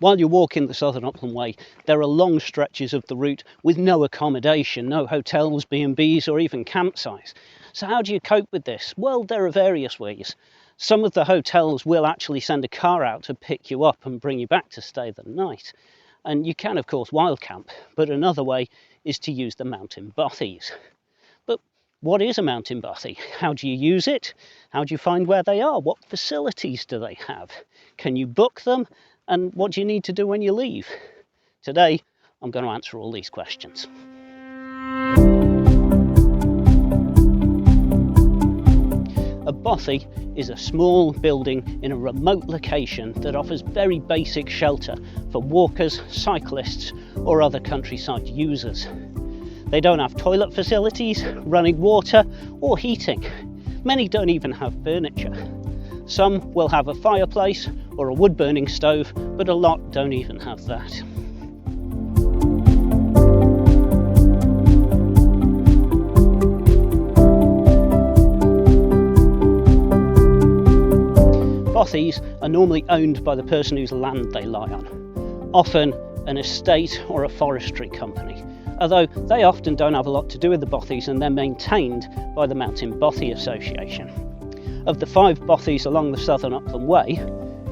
While you're walking the Southern Upland Way, there are long stretches of the route with no accommodation, no hotels, B&Bs or even campsites. So how do you cope with this? Well, there are various ways. Some of the hotels will actually send a car out to pick you up and bring you back to stay the night. And you can, of course, wild camp, but another way is to use the mountain bothies. But what is a mountain bothy? How do you use it? How do you find where they are? What facilities do they have? Can you book them? And what do you need to do when you leave? Today, I'm going to answer all these questions. A bothy is a small building in a remote location that offers very basic shelter for walkers, cyclists, or other countryside users. They don't have toilet facilities, running water, or heating. Many don't even have furniture. Some will have a fireplace or a wood-burning stove, but a lot don't even have that. Bothies are normally owned by the person whose land they lie on, often an estate or a forestry company, although they often don't have a lot to do with the bothies and they're maintained by the Mountain Bothy Association. Of the 5 bothies along the Southern Upland Way,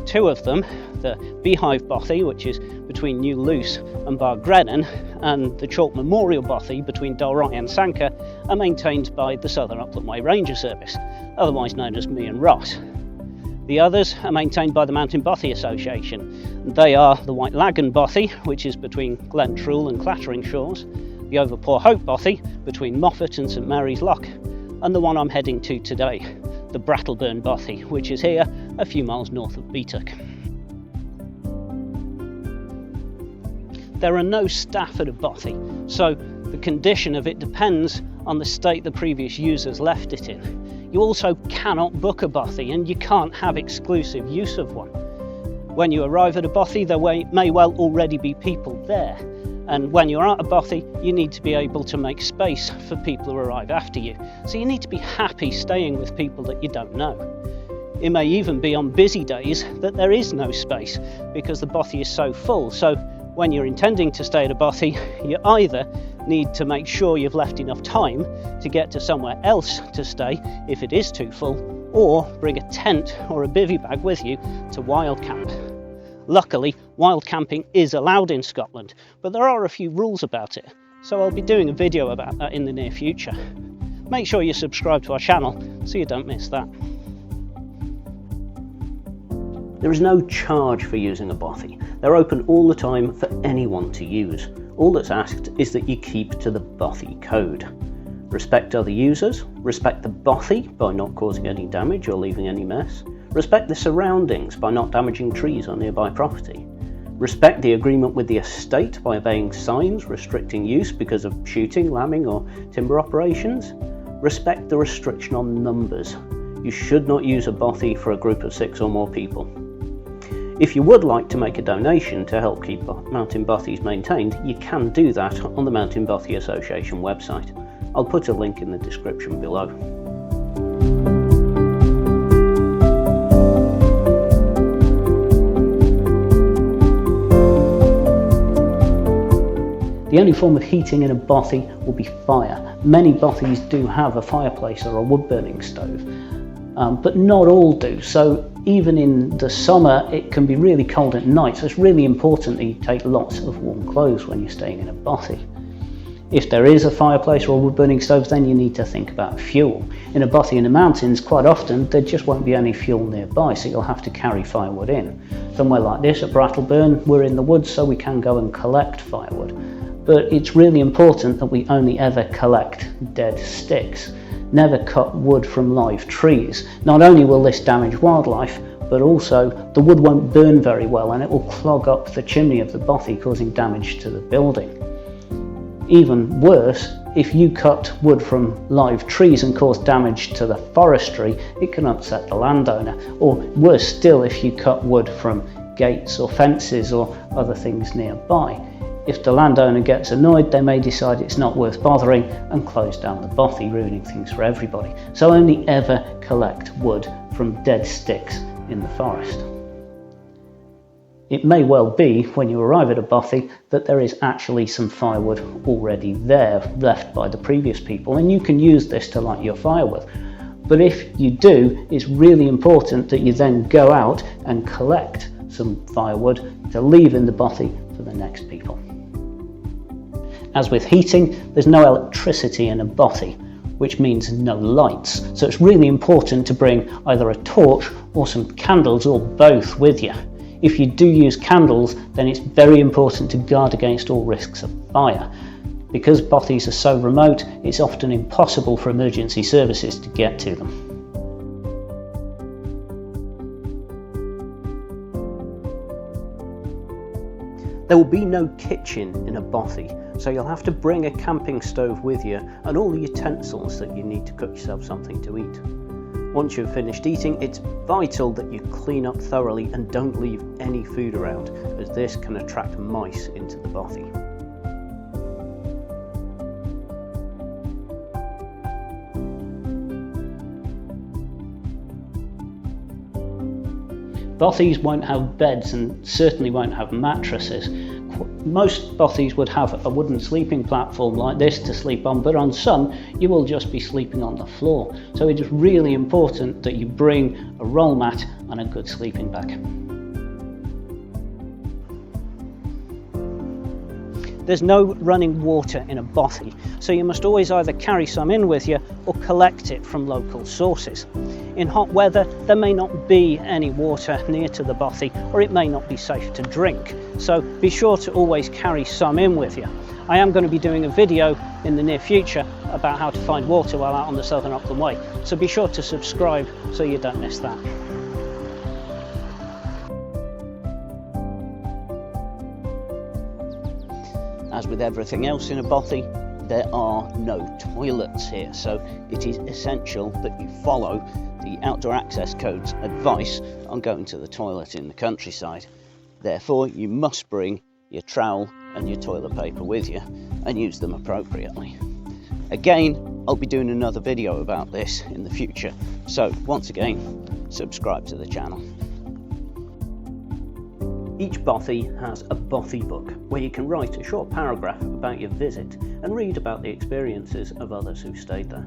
2 of them, the Beehive Bothy, which is between New Luce and Bargrennan, and the Chalk Memorial Bothy between Dalry and Sanker, are maintained by the Southern Upland Way Ranger Service, otherwise known as Me and Ross. The others are maintained by the Mountain Bothy Association. They are the White Lagan Bothy, which is between Glentrool and Clattering Shores, the Overpoor Hope Bothy between Moffat and St Mary's Loch, and the one I'm heading to today, the Brattleburn Bothy, which is here a few miles north of Beatock. There are no staff at a bothy, so the condition of it depends on the state the previous users left it in. You also cannot book a bothy, and you can't have exclusive use of one. When you arrive at a bothy, there may well already be people there, and when you're at a bothy, you need to be able to make space for people who arrive after you. So you need to be happy staying with people that you don't know. It may even be on busy days that there is no space because the bothy is so full. So when you're intending to stay at a bothy, you either need to make sure you've left enough time to get to somewhere else to stay if it is too full, or bring a tent or a bivvy bag with you to wild camp. Luckily, wild camping is allowed in Scotland, but there are a few rules about it, so I'll be doing a video about that in the near future. Make sure you subscribe to our channel so you don't miss that. There is no charge for using a bothy. They're open all the time for anyone to use. All that's asked is that you keep to the bothy code. Respect other users, respect the bothy by not causing any damage or leaving any mess, respect the surroundings by not damaging trees on nearby property, respect the agreement with the estate by obeying signs restricting use because of shooting, lambing or timber operations, respect the restriction on numbers. You should not use a bothy for a group of 6 or more people. If you would like to make a donation to help keep mountain bothies maintained, you can do that on the Mountain Bothy Association website. I'll put a link in the description below. The only form of heating in a bothy will be fire. Many bothies do have a fireplace or a wood-burning stove, but not all do. So even in the summer, it can be really cold at night, so it's really important that you take lots of warm clothes when you're staying in a bothy. If there is a fireplace or a wood-burning stove, then you need to think about fuel. In a bothy in the mountains, quite often, there just won't be any fuel nearby, so you'll have to carry firewood in. Somewhere like this at Brattleburn, we're in the woods, so we can go and collect firewood. But it's really important that we only ever collect dead sticks. Never cut wood from live trees. Not only will this damage wildlife, but also the wood won't burn very well and it will clog up the chimney of the bothy, causing damage to the building. Even worse, if you cut wood from live trees and cause damage to the forestry, it can upset the landowner. Or worse still, if you cut wood from gates or fences or other things nearby. If the landowner gets annoyed, they may decide it's not worth bothering and close down the bothy, ruining things for everybody. So only ever collect wood from dead sticks in the forest. it may well be, when you arrive at a bothy, that there is actually some firewood already there, left by the previous people, and you can use this to light your fire with. But if you do, it's really important that you then go out and collect some firewood to leave in the bothy for the next people. As with heating, there's no electricity in a bothy, which means no lights. So it's really important to bring either a torch or some candles or both with you. If you do use candles, then it's very important to guard against all risks of fire. Because bothies are so remote, it's often impossible for emergency services to get to them. There will be no kitchen in a bothy, so you'll have to bring a camping stove with you and all the utensils that you need to cook yourself something to eat. Once you've finished eating, it's vital that you clean up thoroughly and don't leave any food around, as this can attract mice into the bothy. Bothies won't have beds and certainly won't have mattresses. Most bothies would have a wooden sleeping platform like this to sleep on, but on some you will just be sleeping on the floor. So it is really important that you bring a roll mat and a good sleeping bag. There's no running water in a bothy, so you must always either carry some in with you or collect it from local sources. In hot weather, there may not be any water near to the bothy, or it may not be safe to drink, so be sure to always carry some in with you. I am going to be doing a video in the near future about how to find water while out on the Southern Upland Way, so be sure to subscribe so you don't miss that. As with everything else in a bothy, there are no toilets here, so it is essential that you follow the Outdoor Access Code's advice on going to the toilet in the countryside. Therefore, you must bring your trowel and your toilet paper with you and use them appropriately. Again, I'll be doing another video about this in the future, so once again, subscribe to the channel. Each bothy has a bothy book where you can write a short paragraph about your visit and read about the experiences of others who stayed there.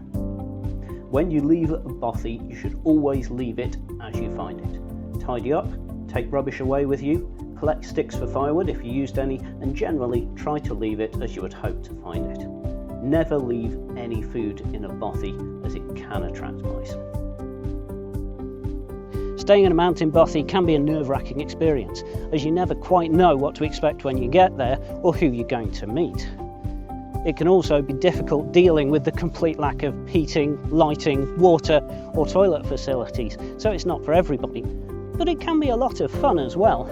When you leave a bothy, you should always leave it as you find it. Tidy up, take rubbish away with you, collect sticks for firewood if you used any, and generally try to leave it as you would hope to find it. Never leave any food in a bothy, as it can attract mice. Staying in a mountain bothy can be a nerve-wracking experience, as you never quite know what to expect when you get there or who you're going to meet. It can also be difficult dealing with the complete lack of heating, lighting, water or toilet facilities, so it's not for everybody. But it can be a lot of fun as well,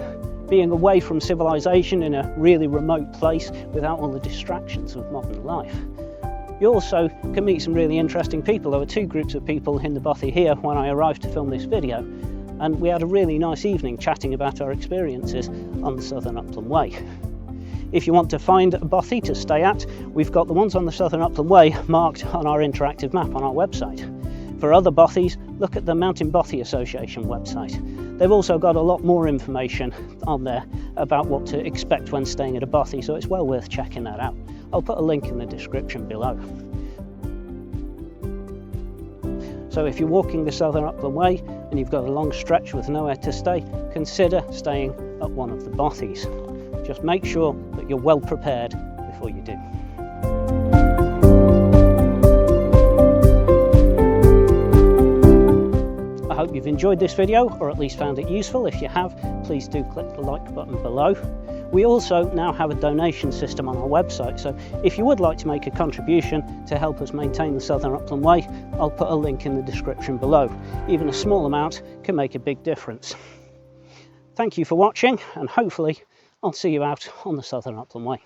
being away from civilization in a really remote place without all the distractions of modern life. You also can meet some really interesting people. There were two groups of people in the bothy here when I arrived to film this video, and we had a really nice evening chatting about our experiences on the Southern Upland Way. If you want to find a bothy to stay at, we've got the ones on the Southern Upland Way marked on our interactive map on our website. For other bothies, look at the Mountain Bothy Association website. They've also got a lot more information on there about what to expect when staying at a bothy, so it's well worth checking that out. I'll put a link in the description below. So if you're walking the Southern Upland Way and you've got a long stretch with nowhere to stay, consider staying at one of the bothies. Just make sure that you're well prepared before you do. I hope you've enjoyed this video, or at least found it useful. If you have, please do click the like button below. We also now have a donation system on our website, so if you would like to make a contribution to help us maintain the Southern Upland Way, I'll put a link in the description below. Even a small amount can make a big difference. Thank you for watching, and hopefully I'll see you out on the Southern Upland Way.